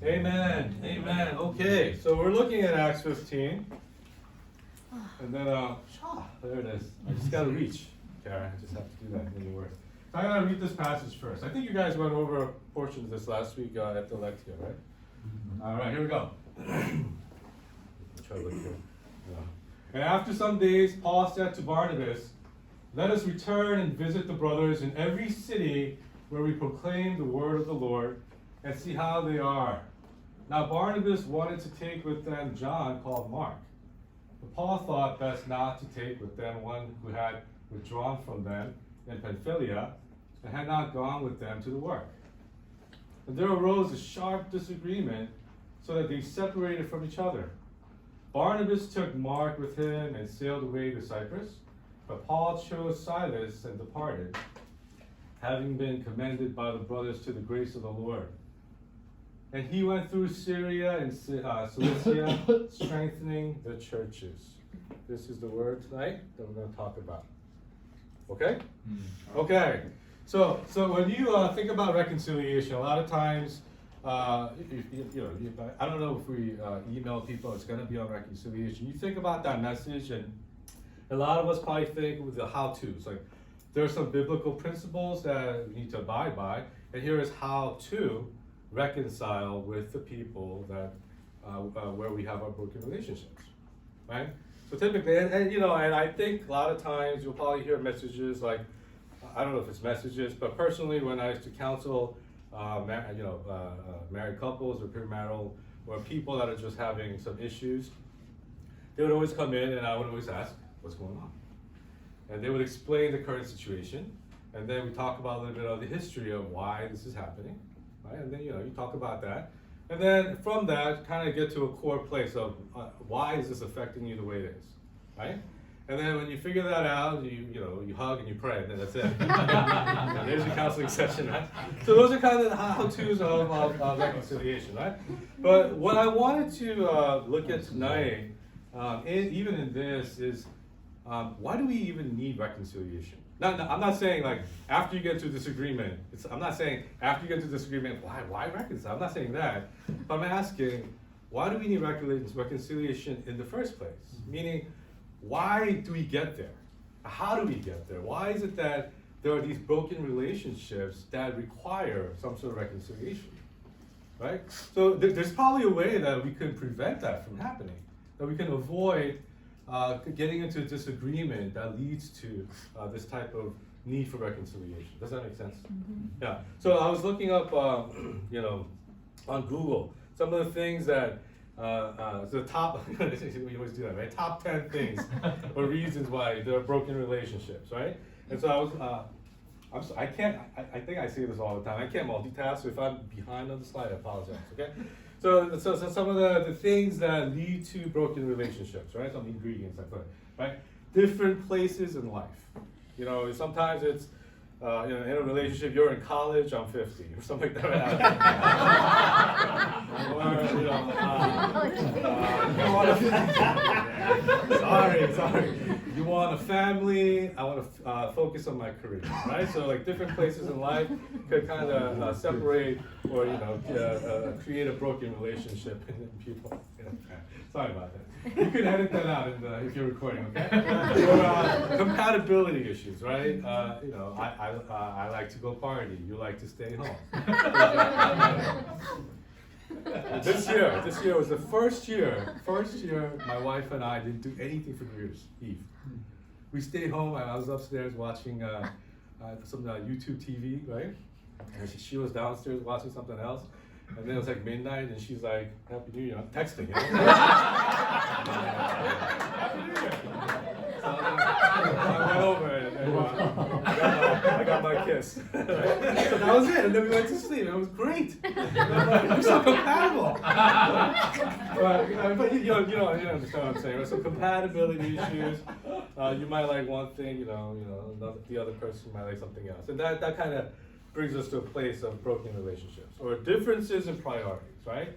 Amen. Amen. Okay, so we're looking at Acts 15. And then, there it is. I just got to reach. Karen, I just have to do that. It works. So I'm going to read this passage first. I think you guys went over a portion of this last week at the Lectio, right? Mm-hmm. All right, here we go. Try to look here. Yeah. And after some days, Paul said to Barnabas, "Let us return and visit the brothers in every city where we proclaim the word of the Lord, and see how they are." Now Barnabas wanted to take with them John, called Mark. But Paul thought best not to take with them one who had withdrawn from them in Pamphylia, and had not gone with them to the work. And there arose a sharp disagreement, so that they separated from each other. Barnabas took Mark with him and sailed away to Cyprus, but Paul chose Silas and departed, having been commended by the brothers to the grace of the Lord. And he went through Syria and Cilicia, strengthening the churches. This is the word tonight that we're going to talk about. Okay? Okay. So when you think about reconciliation, a lot of times, I don't know if we email people, it's going to be on reconciliation. You think about that message, and a lot of us probably think with the how-tos. Like, there are some biblical principles that we need to abide by, and here is how to reconcile with the people that where we have our broken relationships, right? So typically, and I think a lot of times you'll probably hear messages like, I don't know if it's messages, but personally, when I used to counsel, married couples or premarital, or people that are just having some issues, they would always come in, and I would always ask, "What's going on?" And they would explain the current situation, and then we talk about a little bit of the history of why this is happening. Right? And then you talk about that, and then from that kind of get to a core place of why is this affecting you the way it is, right? And then when you figure that out, you hug and you pray, and then that's it. And there's your counseling session, right? So those are kind of the how-tos of reconciliation, right? But what I wanted to look at tonight, even in this, is why do we even need reconciliation? No, I'm not saying like after you get to disagreement. I'm not saying after you get to disagreement, why reconcile? I'm not saying that. But I'm asking, why do we need reconciliation in the first place? Meaning, why do we get there? How do we get there? Why is it that there are these broken relationships that require some sort of reconciliation, right? So there's probably a way that we can prevent that from happening, that we can avoid getting into a disagreement that leads to this type of need for reconciliation. Does that make sense? Mm-hmm. Yeah. So I was looking up, on Google, some of the things that the top. We always do that, right? Top 10 things or reasons why there are broken relationships, right? And so I was. I think I say this all the time. I can't multitask. So if I'm behind on the slide, I apologize. Okay. So some of the things that lead to broken relationships, right? Some ingredients I put, right? Different places in life. Sometimes it's, in a relationship, you're in college, I'm 50, or something like that. Sorry. You want a family, I want to focus on my career, right? So like different places in life could kind of separate or, create a broken relationship in people. Sorry about that. You can edit that out if you're recording, okay? Or compatibility issues, right? I like to go party. You like to stay home. This year was the first year my wife and I didn't do anything for New Year's Eve. We stayed home. I was upstairs watching some YouTube TV, right? And she was downstairs watching something else. And then it was like midnight, and she's like, "Happy New Year." I'm texting. Happy New Year. So I went over and I got my kiss. So that was it. And then we went to sleep. It was great. We're so compatible. But you understand what I'm saying. Right? So compatibility issues. You might like one thing, the other person might like something else, and that kind of brings us to a place of broken relationships or differences in priorities, right?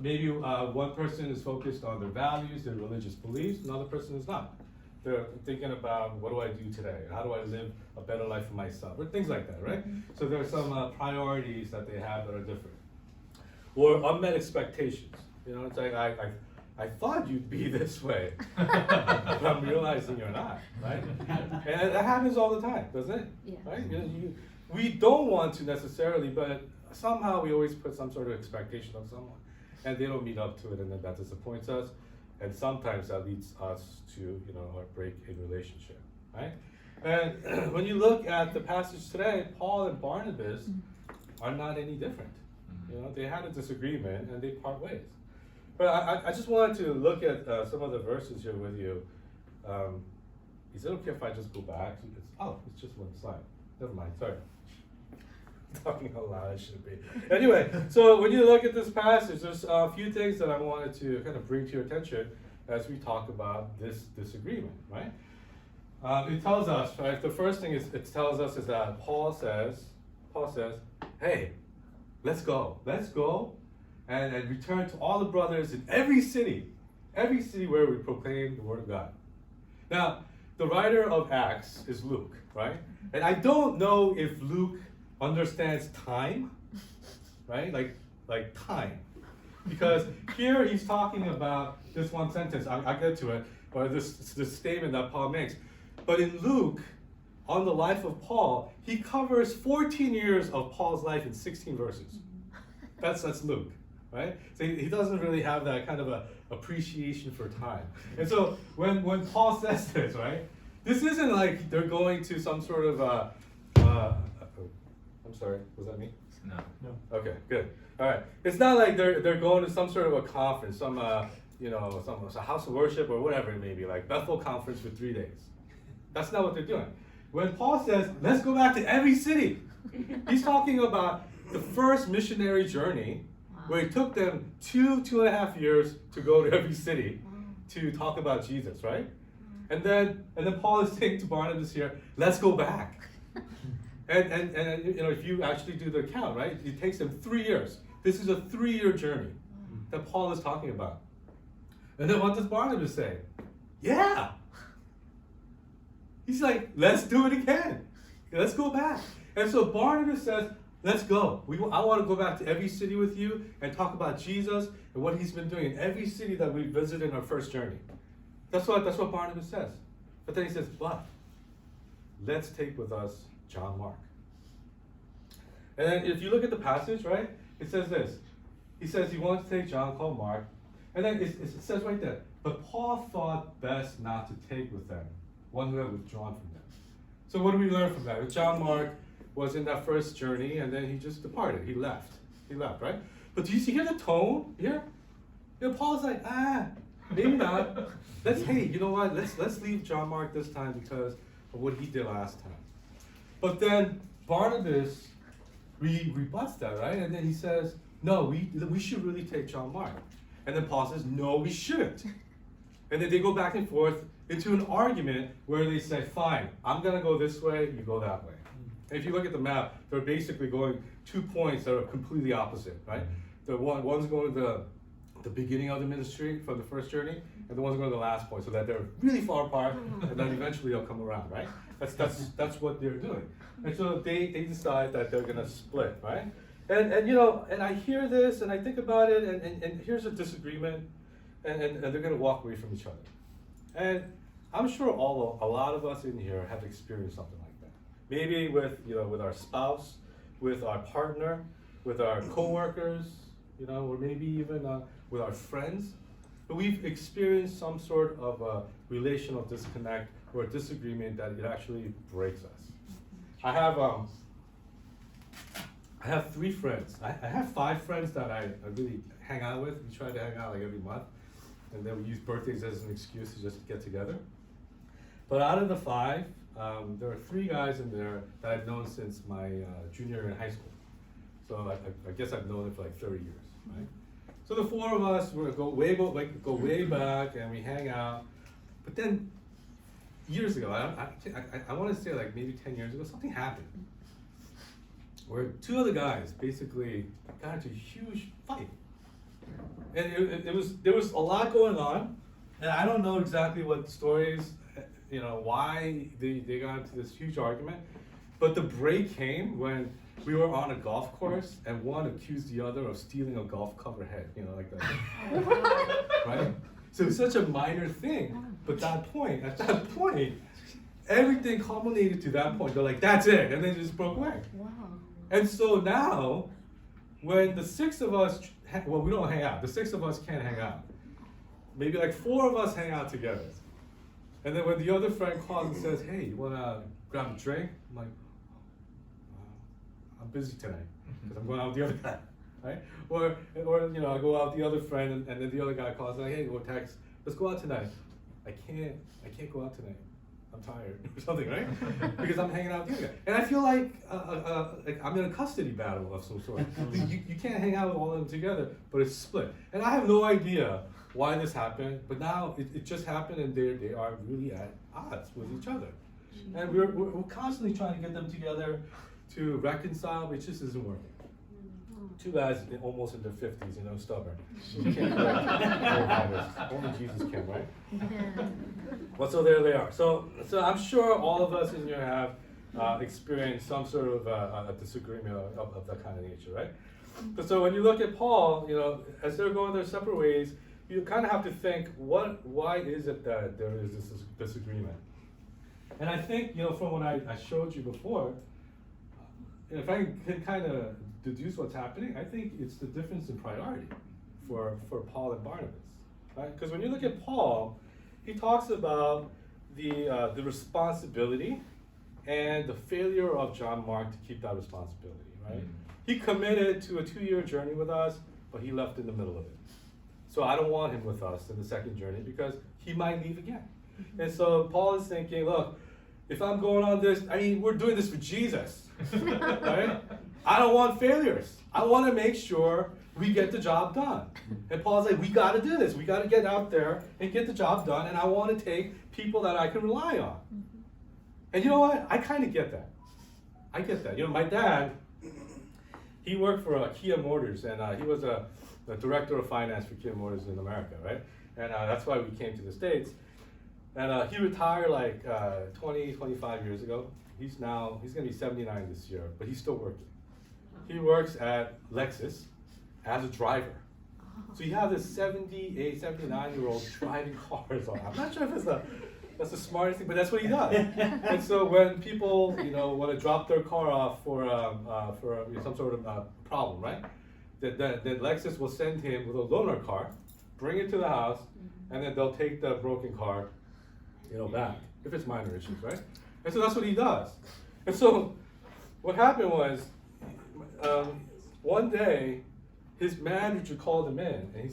Maybe one person is focused on their values, their religious beliefs, another person is not. they're thinking about what do I do today? How do I live a better life for myself? Or things like that, right? So there are some priorities that they have that are different. Or unmet expectations. You know, it's like I thought you'd be this way, but I'm realizing you're not, right? And that happens all the time, doesn't it? Yeah. Right? We don't want to necessarily, but somehow we always put some sort of expectation of someone, and they don't meet up to it, and then that disappoints us, and sometimes that leads us to a break in relationship, right? And when you look at the passage today, Paul and Barnabas are not any different. They had a disagreement and they part ways. But I just wanted to look at some of the verses here with you. Is it okay if I just go back? It's just one slide. Never mind, sorry. Talking out loud, I shouldn't be. Anyway, so when you look at this passage, there's a few things that I wanted to kind of bring to your attention as we talk about this disagreement, right? It tells us, right, the first thing it tells us is that Paul says, hey, let's go and return to all the brothers in every city where we proclaim the word of God. Now, the writer of Acts is Luke, right? And I don't know if Luke understands time, right? Like time. Because here he's talking about this one sentence, I'll get to it, or this statement that Paul makes. But in Luke, on the life of Paul, he covers 14 years of Paul's life in 16 verses. That's Luke, right? So he doesn't really have that kind of a appreciation for time. And so when Paul says this, right, this isn't like they're going to some sort of I'm sorry, was that me? No. Okay, good. All right. It's not like they're going to some sort of a conference, some house of worship or whatever it may be, like Bethel conference for 3 days. That's not what they're doing. When Paul says, let's go back to every city, he's talking about the first missionary journey where it took them 2.5 years to go to every city to talk about Jesus, right? And then Paul is saying to Barnabas here, let's go back. And if you actually do the count, right, it takes them 3 years. This is a 3-year journey that Paul is talking about. And then what does Barnabas say? Yeah. He's like, let's do it again. Let's go back. And so Barnabas says, let's go. I want to go back to every city with you and talk about Jesus and what he's been doing in every city that we visited in our first journey. That's what Barnabas says. But then he says, but let's take with us John Mark. And then if you look at the passage, right, it says this. He says he wants to take John called Mark. And then it says right there, but Paul thought best not to take with them one who had withdrawn from them. So what do we learn from that? John Mark was in that first journey and then he just departed. He left, right? But do you hear the tone here? Paul's like, maybe not. You know what? Let's leave John Mark this time because of what he did last time. But then Barnabas rebuts that, right? And then he says, no, we should really take John Mark. And then Paul says, no, we shouldn't. And then they go back and forth into an argument where they say, fine, I'm going to go this way, you go that way. And if you look at the map, they're basically going 2 points that are completely opposite, right? One's going to the beginning of the ministry from the first journey, and the one's going to the last point, so that they're really far apart, and then eventually they'll come around, right? That's what they're doing. And so they decide that they're going to split, right? And I hear this, and I think about it, and here's a disagreement, and they're going to walk away from each other. And I'm sure a lot of us in here have experienced something like that. Maybe with our spouse, with our partner, with our coworkers, or maybe even with our friends. But we've experienced some sort of a relational disconnect or a disagreement that it actually breaks us. I have 3 friends. I have 5 friends that I really hang out with. We try to hang out like every month. And then we use birthdays as an excuse to just get together. But out of the 5, there are 3 guys in there that I've known since my junior year in high school. So I guess I've known them for like 30 years, right? So the 4 of us go way back and we hang out. But then years ago, I want to say like maybe 10 years ago, something happened where 2 of the guys basically got into a huge fight. And there was a lot going on, and I don't know exactly what the story is why they got into this huge argument. But the break came when we were on a golf course and one accused the other of stealing a golf cover head, like that. Right? So it's such a minor thing, but at that point, everything culminated to that point. They're like, that's it, and then it just broke away. Wow. And so now, when the six of us, we don't hang out. The six of us can't hang out. Maybe like four of us hang out together. And then when the other friend calls and says, hey, you wanna grab a drink? I'm like, I'm busy tonight, because I'm going out with the other guy, right? Or I go out with the other friend, and then the other guy calls, like, hey, or text, let's go out tonight. I can't go out tonight. I'm tired, or something, right? Because I'm hanging out with the other guy. And I feel like I'm in a custody battle of some sort. You can't hang out with all of them together, but it's split. And I have no idea why this happened, but now it just happened, and they are really at odds with each other. And we're constantly trying to get them together to reconcile, but it just isn't working. Two guys almost in their 50s, stubborn. You can't correct only Jesus can, right? Well, so there they are. So I'm sure all of us in here have experienced some sort of a disagreement of that kind of nature, right? So when you look at Paul, as they're going their separate ways, you kind of have to think, why is it that there is this disagreement? And I think, from what I showed you before, if I can kind of deduce what's happening, I think it's the difference in priority for Paul and Barnabas, right? Because when you look at Paul, he talks about the responsibility and the failure of John Mark to keep that responsibility, right? He committed to a 2-year journey with us, but he left in the middle of it. So I don't want him with us in the second journey because he might leave again. And so Paul is thinking, look, if I'm going on this, we're doing this for Jesus, right? I don't want failures. I want to make sure we get the job done. And Paul's like, we got to do this. We got to get out there and get the job done. And I want to take people that I can rely on. And you know what? I kind of get that. I get that. My dad, he worked for Kia Motors, and he was the director of finance for Kia Motors in America, right? And that's why we came to the States. And he retired like 25 years ago. He's going to be 79 this year, but he's still working. He works at Lexus as a driver. So you have this 78, 79-year-old driving cars on. I'm not sure if that's the smartest thing, but that's what he does. And so when people, want to drop their car off for some sort of problem, right? Then Lexus will send him with a loaner car, bring it to the house, and then they'll take the broken car, back, if it's minor issues, right? And so that's what he does. And so what happened was, one day, his manager called him in, and he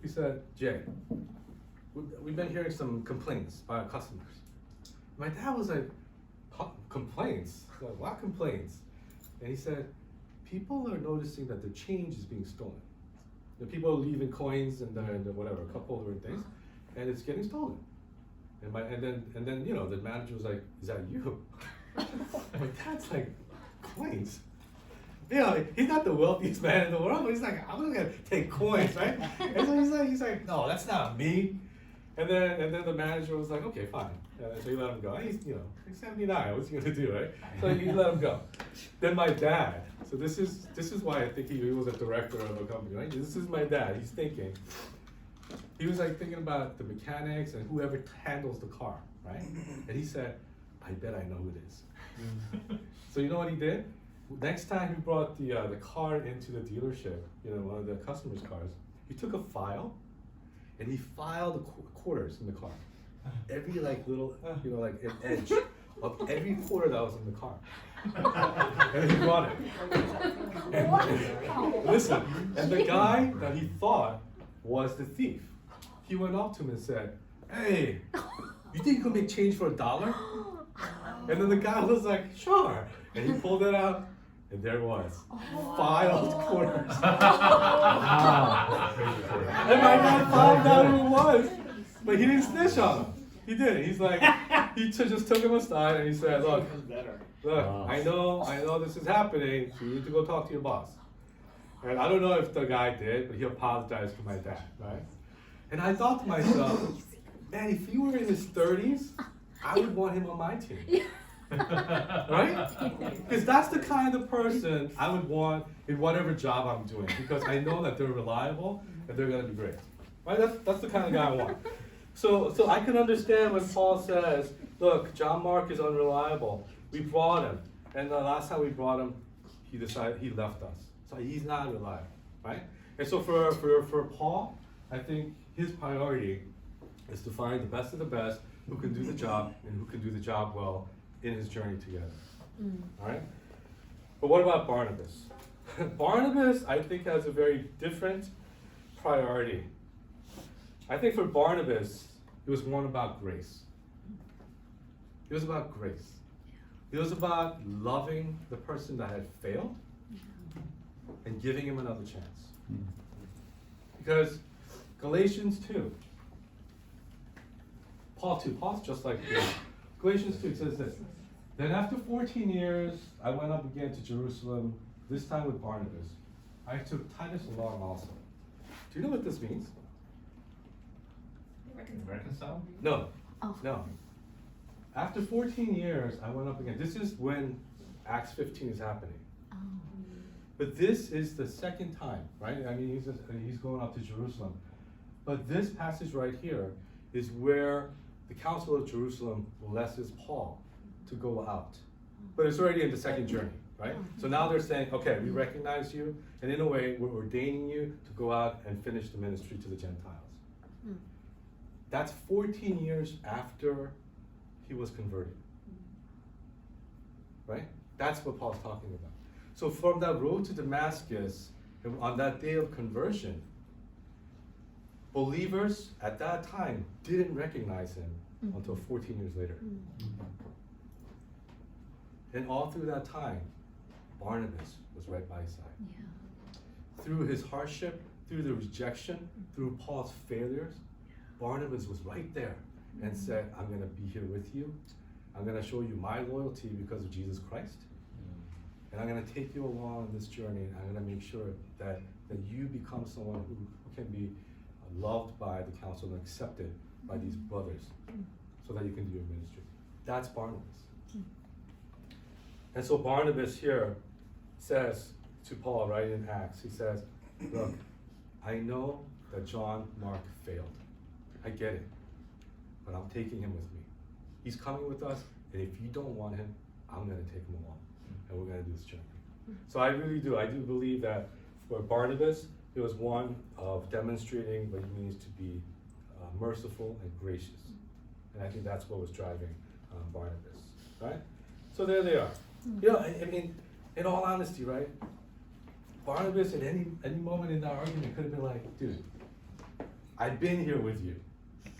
said, Jay, we've been hearing some complaints by our customers. My dad was like, complaints? Like, what complaints? And he said, people are noticing that the change is being stolen. The people are leaving coins and whatever, a couple of things, and it's getting stolen. And then the manager was like, is that you? My dad's like, coins? He's not the wealthiest man in the world, but he's like, I'm gonna take coins, right? And so he's like, no, that's not me. And then the manager was like, okay, fine. So he let him go. He's 79. What's he gonna do, right? So he let him go. Then my dad. So this is why I think he was a director of a company, right? This is my dad. He's thinking. He was like thinking about the mechanics and whoever handles the car, right? And he said, I bet I know who it is. So you know what he did? Next time he brought the car into the dealership, one of the customers' cars, he took a file and he filed the quarters in the car. Every little, an edge of every quarter that was in the car. And he brought it. And listen, and the guy that he thought was the thief, he went up to him and said, hey, you think you can make change for $1? And then the guy was like, sure. And he pulled it out, and there it was. Filed quarters. Wow. And my dad found out who it was, but he didn't snitch on him. He didn't. He's like, he just took him aside and he said, look, I know this is happening, so you need to go talk to your boss. And I don't know if the guy did, but he apologized to my dad, right? And I thought to myself, man, if he were in his 30s, I would want him on my team. Right? Because that's the kind of person I would want in whatever job I'm doing, because I know that they're reliable and they're going to be great. Right? That's the kind of guy I want. So I can understand when Paul says, look, John Mark is unreliable. We brought him, and the last time we brought him, he decided he left us. So he's not reliable, right? And so for Paul, I think his priority is to find the best of the best who can do the job and who can do the job well in his journey together. All right? But what about Barnabas? Barnabas, I think, has a very different priority. I think for Barnabas, it was one about grace. It was about grace. It was about loving the person that had failed and giving him another chance. Because Galatians 2, Paul's just like this. Galatians 2 says this, then after 14 years, I went up again to Jerusalem, this time with Barnabas. I took Titus along also. Do you know what this means? Reconcile? No. Oh. No. After 14 years, I went up again. This is when Acts 15 is happening. Oh. But this is the second time, right? I mean, he's going up to Jerusalem. But this passage right here is where the Council of Jerusalem blesses Paul to go out. But it's already in the second journey, right? So now they're saying, okay, we recognize you, and in a way, we're ordaining you to go out and finish the ministry to the Gentiles. That's 14 years after he was converted. Right? That's what Paul's talking about. So from that road to Damascus, on that day of conversion, believers at that time didn't recognize him until 14 years later. And all through that time, Barnabas was right by his side. Yeah. Through his hardship, through the rejection, through Paul's failures, Barnabas was right there and said, I'm going to be here with you. I'm going to show you my loyalty because of Jesus Christ. And I'm going to take you along on this journey, and I'm going to make sure that you become someone who can be loved by the council and accepted by these brothers so that you can do your ministry. That's Barnabas. And so Barnabas here says to Paul, right in Acts, he says, look, I know that John Mark failed. I get it, but I'm taking him with me. He's coming with us, and if you don't want him, I'm going to take him along, and we're going to do this journey. So I really do. I do believe that for Barnabas, it was one of demonstrating what it means to be merciful and gracious. And I think that's what was driving Barnabas, right? So there they are. You know, I mean, in all honesty, right? Barnabas at any moment in that argument could have been like, dude, I've been here with you.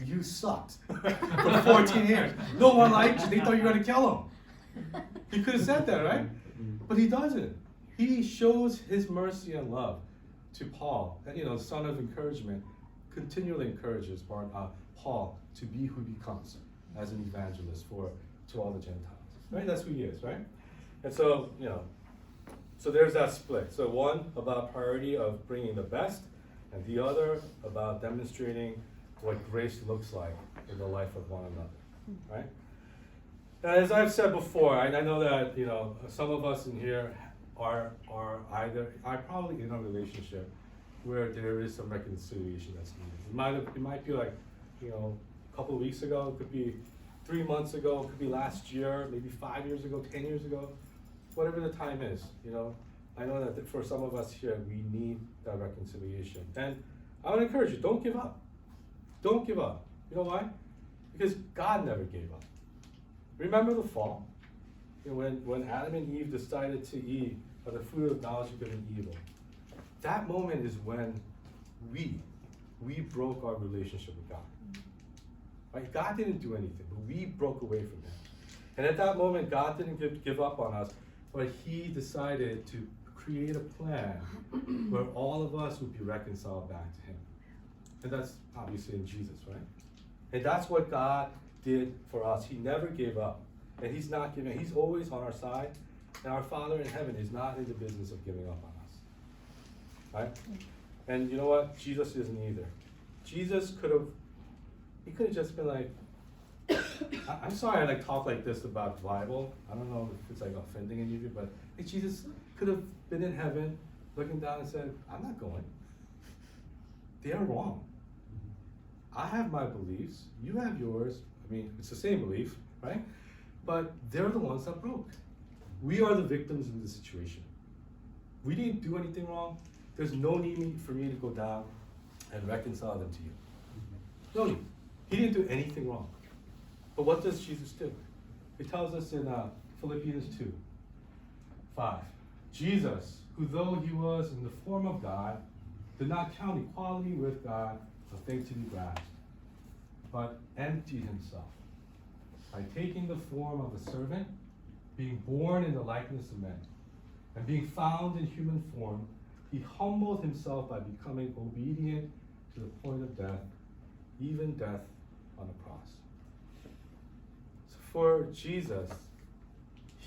You sucked for 14 years. No one liked you. They thought you were going to kill him. He could have said that, right? But he doesn't. He shows his mercy and love to Paul. And, you know, son of encouragement, continually encourages Paul to be who he becomes as an evangelist to all the Gentiles. Right? That's who he is, right? And so, you know, so there's that split. So one about priority of bringing the best, and the other about demonstrating what grace looks like in the life of one another, right? Now, as I've said before, I know that, you know, some of us in here are probably in a relationship where there is some reconciliation that's needed. It might be like, you know, a couple of weeks ago, it could be 3 months ago, it could be last year, maybe 5 years ago, 10 years ago, whatever the time is, you know. I know that for some of us here, we need that reconciliation. And I would encourage you, don't give up. Don't give up. You know why? Because God never gave up. Remember the fall? You know, when Adam and Eve decided to eat of the fruit of knowledge of good and evil, that moment is when we broke our relationship with God. Right? God didn't do anything, but we broke away from Him. And at that moment, God didn't give up on us, but He decided to create a plan where all of us would be reconciled back to Him. And that's obviously in Jesus, right? And that's what God did for us. He never gave up. And He's not giving. He's always on our side. And our Father in heaven is not in the business of giving up on us. Right? And you know what? Jesus isn't either. Jesus could have just been like, I'm sorry I talk like this about the Bible. I don't know if it's offending any of you, but Jesus could have been in heaven looking down and said, I'm not going. They're wrong. I have my beliefs, you have yours. I mean, it's the same belief, right? But they're the ones that broke. We are the victims in the situation. We didn't do anything wrong. There's no need for me to go down and reconcile them to you. No need. He didn't do anything wrong. But what does Jesus do? He tells us in Philippians 2:5. Jesus, who though he was in the form of God, did not count equality with God a thing to be grasped, but emptied himself by taking the form of a servant, being born in the likeness of men, and being found in human form, he humbled himself by becoming obedient to the point of death, even death on the cross. So for Jesus,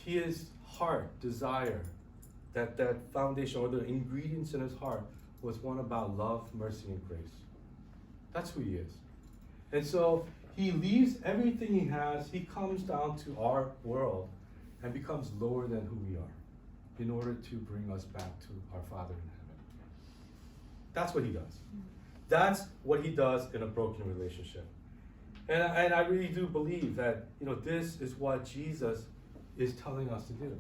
his heart, desire, that foundation or the ingredients in his heart was one about love, mercy, and grace. That's who he is. And so he leaves everything he has, he comes down to our world and becomes lower than who we are in order to bring us back to our Father in heaven. That's what he does. That's what he does in a broken relationship. And I really do believe that, this is what Jesus is telling us to do.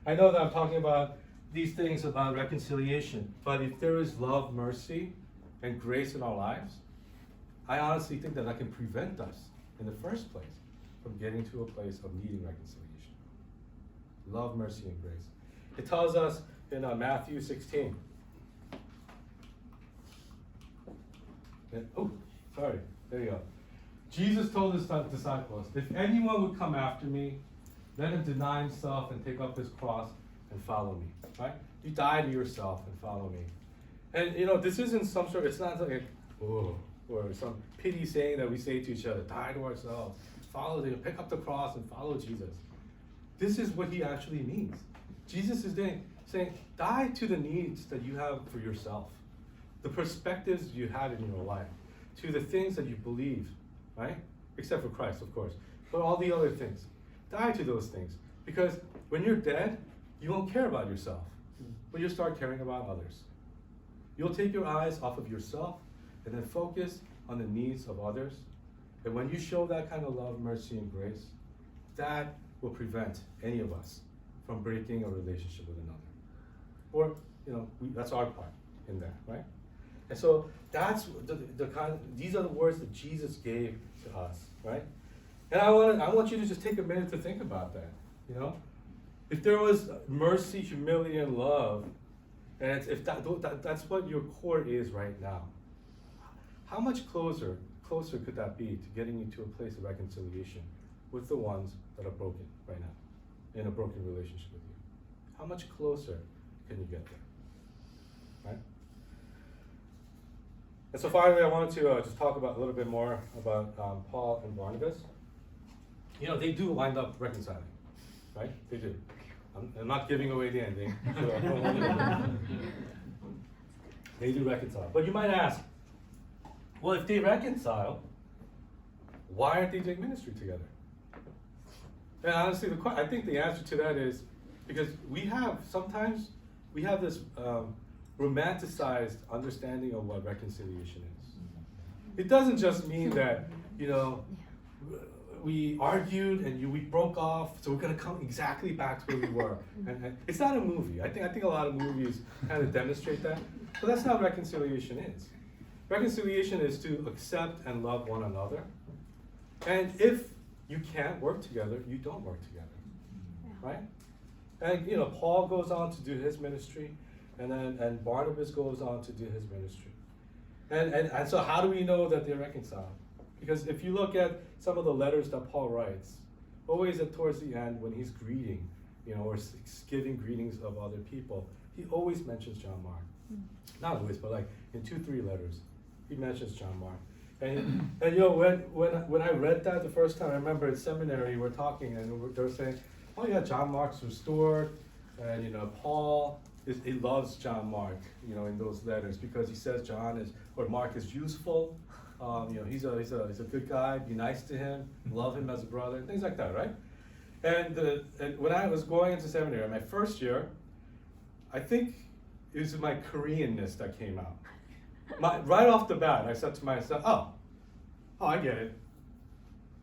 I know that I'm talking about these things about reconciliation, but if there is love, mercy, and grace in our lives, I honestly think that can prevent us in the first place from getting to a place of needing reconciliation. Love, mercy, and grace. It tells us in Matthew 16. There you go. Jesus told his disciples, if anyone would come after me, let him deny himself and take up his cross and follow me. Right? You die to yourself and follow me. And this isn't it's not like, or some pity saying that we say to each other, die to ourselves, pick up the cross and follow Jesus. This is what he actually means. Jesus is saying, die to the needs that you have for yourself, the perspectives you have in your life, to the things that you believe, right? Except for Christ, of course, but all the other things. Die to those things. Because when you're dead, you won't care about yourself, but you'll start caring about others. You'll take your eyes off of yourself and then focus on the needs of others. And when you show that kind of love, mercy, and grace, that will prevent any of us from breaking a relationship with another. Or, that's our part in that, right? And so that's these are the words that Jesus gave to us, right? And I want you to just take a minute to think about that, If there was mercy, humility, and love, and if that's what your core is right now, how much closer could that be to getting you to a place of reconciliation with the ones that are broken right now, in a broken relationship with you? How much closer can you get there, right? And so finally, I wanted to just talk about a little bit more about Paul and Barnabas. They do wind up reconciling, right? They do. I'm not giving away the ending. So they do reconcile. But you might ask, well, if they reconcile, why aren't they doing ministry together? And honestly, I think the answer to that is because sometimes we have this romanticized understanding of what reconciliation is. It doesn't just mean that, we argued and we broke off, so we're going to come exactly back to where we were. And it's not a movie. I think a lot of movies kind of demonstrate that, but that's not what reconciliation is. Reconciliation is to accept and love one another. And if you can't work together, you don't work together, right? And Paul goes on to do his ministry, and Barnabas goes on to do his ministry. And so how do we know that they're reconciled? Because if you look at some of the letters that Paul writes, always towards the end when he's greeting, or giving greetings of other people, he always mentions John Mark. Not always, but like in 2-3 letters, he mentions John Mark. And when I read that the first time, I remember in seminary we're talking and they were saying, oh yeah, John Mark's restored, and Paul he loves John Mark, in those letters because he says Mark is useful. He's a good guy. Be nice to him, love him as a brother, things like that, right? And when I was going into seminary, my first year, I think it was my Koreanness that came out. Right off the bat, I said to myself, oh, I get it.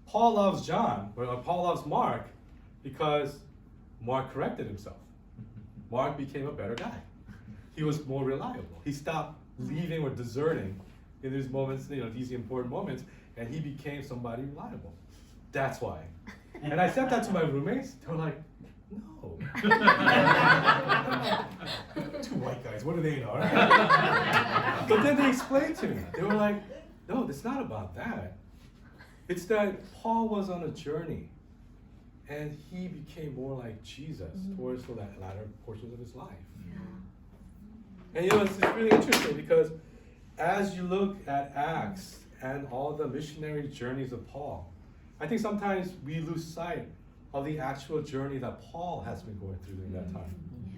Paul loves Paul loves Mark because Mark corrected himself. Mark became a better guy. He was more reliable. He stopped leaving or deserting in these moments, these important moments, and he became somebody reliable. That's why. And I said that to my roommates. They were like, no. Two white guys, what do they know? Right? But then they explained to me. They were like, no, it's not about that. It's that Paul was on a journey, and he became more like Jesus towards the latter portions of his life. Yeah. And it's really interesting because as you look at Acts and all the missionary journeys of Paul, I think sometimes we lose sight of the actual journey that Paul has been going through during that time,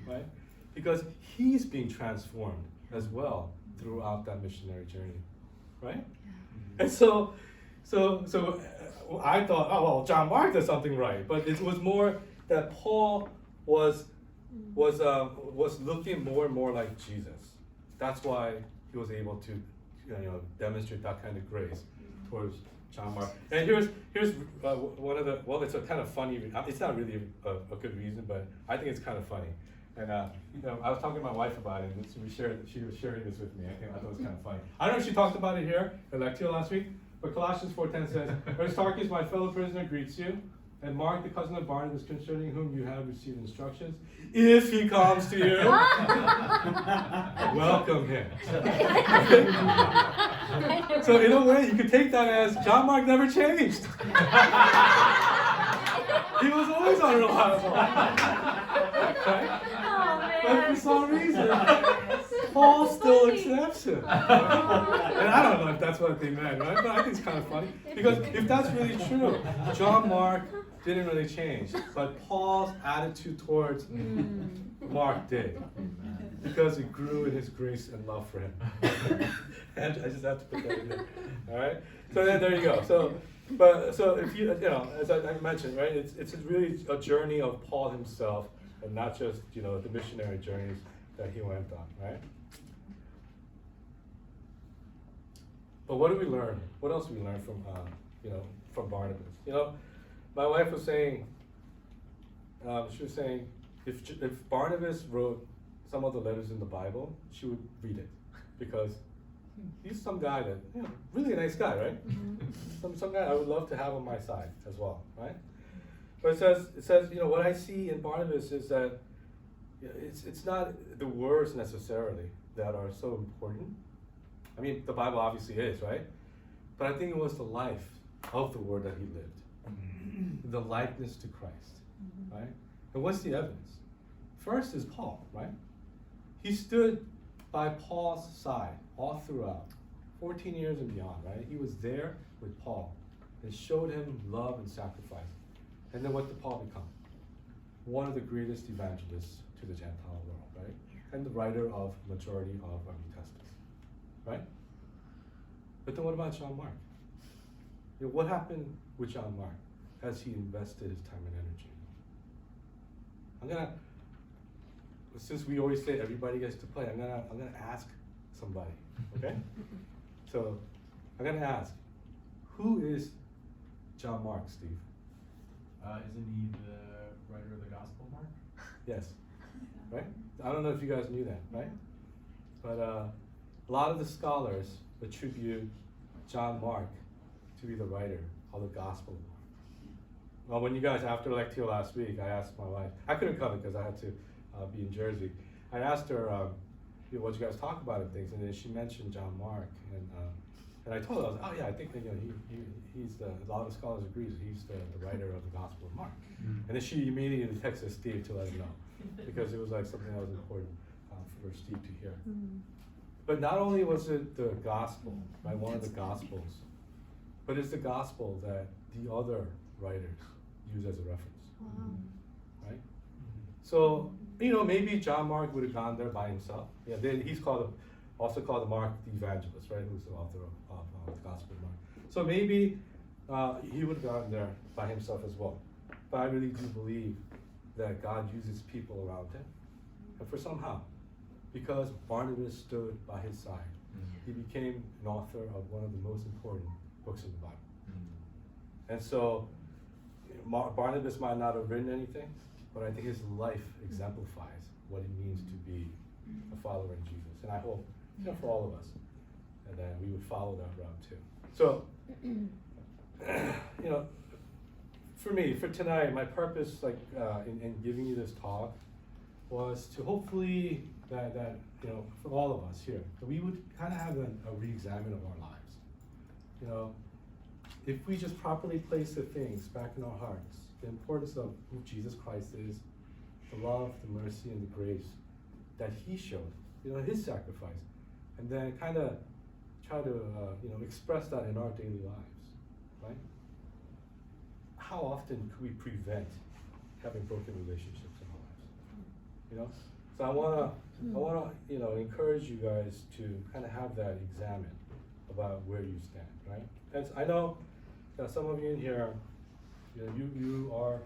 right? Because he's being transformed as well throughout that missionary journey, right? And so I thought, oh well, John Mark does something right, but it was more that Paul was looking more and more like Jesus. That's why he was able to, demonstrate that kind of grace towards John Mark. And here's one of the, it's a kind of funny. It's not really a good reason, but I think it's kind of funny. And I was talking to my wife about it, and she was sharing this with me. I thought it was kind of funny. I don't know if she talked about it here at Lectio last week, but Colossians 4:10 says, Aristarchus, my fellow prisoner, greets you, and Mark, the cousin of Barnabas, concerning whom you have received instructions. If he comes to you, welcome him. So in a way, you could take that as John Mark never changed. He was always unreliable. Right? But for some reason, Paul still accepts him. And I don't know if that's what they meant, right? But I think it's kind of funny. Because if that's really true, John Mark didn't really change. But Paul's attitude towards Mark did. Because it grew in his grace and love for him. And I just have to put that in there. All right? So then there you go. So if as I mentioned, right, it's really a journey of Paul himself, and not just the missionary journeys that he went on, right? But what do we learn? What else do we learn from from Barnabas? My wife was saying, if Barnabas wrote some of the letters in the Bible, she would read it, because he's some guy that, really a nice guy, right? Some guy I would love to have on my side as well, right? But it says, what I see in Barnabas is that it's not the words necessarily that are so important. I mean, the Bible obviously is, right? But I think it was the life of the word that he lived, the likeness to Christ, right? And what's the evidence? First is Paul, right? He stood by Paul's side all throughout, 14 years and beyond, right? He was there with Paul and showed him love and sacrifice. And then what did Paul become? One of the greatest evangelists to the Gentile world, right? And the writer of majority of our New Testament, right? But then what about John Mark? What happened with John Mark as he invested his time and energy? Since we always say everybody gets to play, I'm gonna ask somebody, okay? So I'm gonna ask, who is John Mark, Steve? Isn't he the writer of the Gospel, Mark? Yes, right? I don't know if you guys knew that, right? But a lot of the scholars attribute John Mark to be the writer of the Gospel. Well, when you guys, after Lectio last week, I asked my wife, I couldn't come because I had to be in Jersey. I asked her, what you guys talk about and things, and then she mentioned John Mark, and I told her, I was like, oh yeah, I think that, he's a lot of scholars agree he's the writer of the Gospel of Mark. And then she immediately texted Steve to let him know, because it was like something that was important for Steve to hear. But not only was it the Gospel, right, one of the Gospels, but it's the Gospel that the other writers use as a reference, right? So you know, maybe John Mark would have gone there by himself. Yeah, then he's also called Mark the Evangelist, right? Who's the author of the Gospel of Mark. So maybe he would have gone there by himself as well. But I really do believe that God uses people around him, and for somehow, because Barnabas stood by his side, he became an author of one of the most important books in the Bible. And so Barnabas might not have written anything, but I think his life exemplifies what it means to be a follower in Jesus. And I hope, you know, for all of us, and that we would follow that route too. So, you know, for me, for tonight, my purpose, like in giving you this talk, was to hopefully that you know, for all of us here, that we would kind of have a re-examine of our lives. You know, if we just properly place the things back in our hearts, the importance of who Jesus Christ is, the love, the mercy, and the grace that he showed, you know, his sacrifice, and then kind of try to, you know, express that in our daily lives, right? How often could we prevent having broken relationships in our lives? You know, so I wanna, you know, encourage you guys to kind of have that examine about where you stand, right? And I know that some of you in here, you know, you are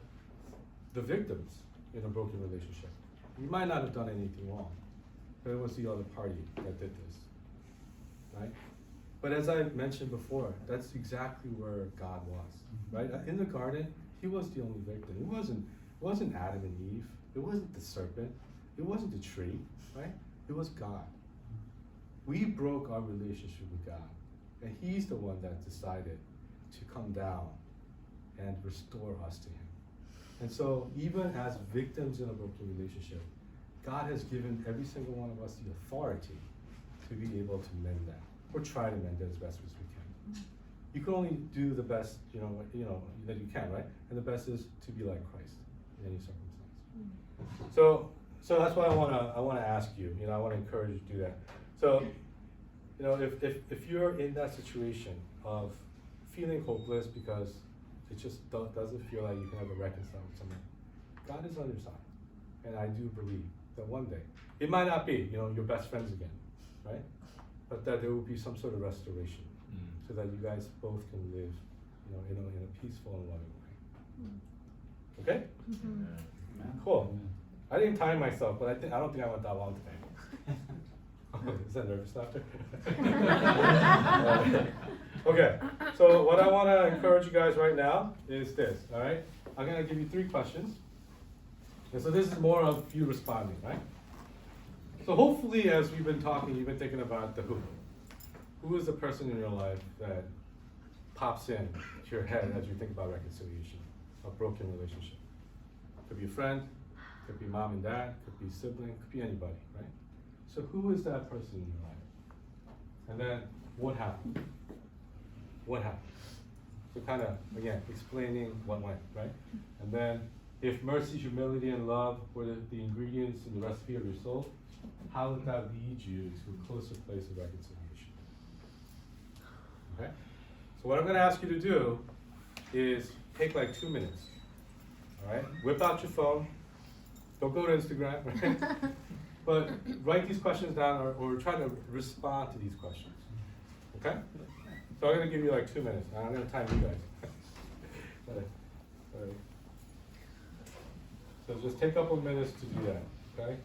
the victims in a broken relationship. You might not have done anything wrong, but it was the other party that did this, right? But as I mentioned before, that's exactly where God was, right? In the garden, he was the only victim. It wasn't Adam and Eve. It wasn't the serpent. It wasn't the tree, right? It was God. We broke our relationship with God, and he's the one that decided to come down and restore us to him. And so even as victims in a broken relationship, God has given every single one of us the authority to be able to mend that, or try to mend it as best as we can. You can only do the best, you know that you can, right? And the best is to be like Christ in any circumstance. So that's why I wanna ask you. You know, I wanna encourage you to do that. So, you know, if you're in that situation of feeling hopeless because it just doesn't feel like you can ever reconcile with someone, God is on your side, and I do believe that one day it might not be, you know, your best friends again, right? But that there will be some sort of restoration, so that you guys both can live, you know, in a peaceful and loving way. Okay? Cool. I didn't time myself, but I don't think I went that long today. Is that nervous laughter? Okay, so what I want to encourage you guys right now is this, all right? I'm going to give you 3 questions. And so this is more of you responding, right? So hopefully, as we've been talking, you've been thinking about the who. Who is the person in your life that pops in to your head as you think about reconciliation, a broken relationship? Could be a friend, could be mom and dad, could be sibling, could be anybody, right? So who is that person in your life? And then what happened? What happened? So kind of, again, explaining what went, right? And then if mercy, humility, and love were the ingredients in the recipe of your soul, how would that lead you to a closer place of reconciliation? Okay? So what I'm going to ask you to do is take like 2 minutes, all right? Whip out your phone. Don't go to Instagram, right? But write these questions down or try to respond to these questions, okay? So I'm going to give you like 2 minutes, and I'm going to time you guys. All right. So just take a couple minutes to do that, okay?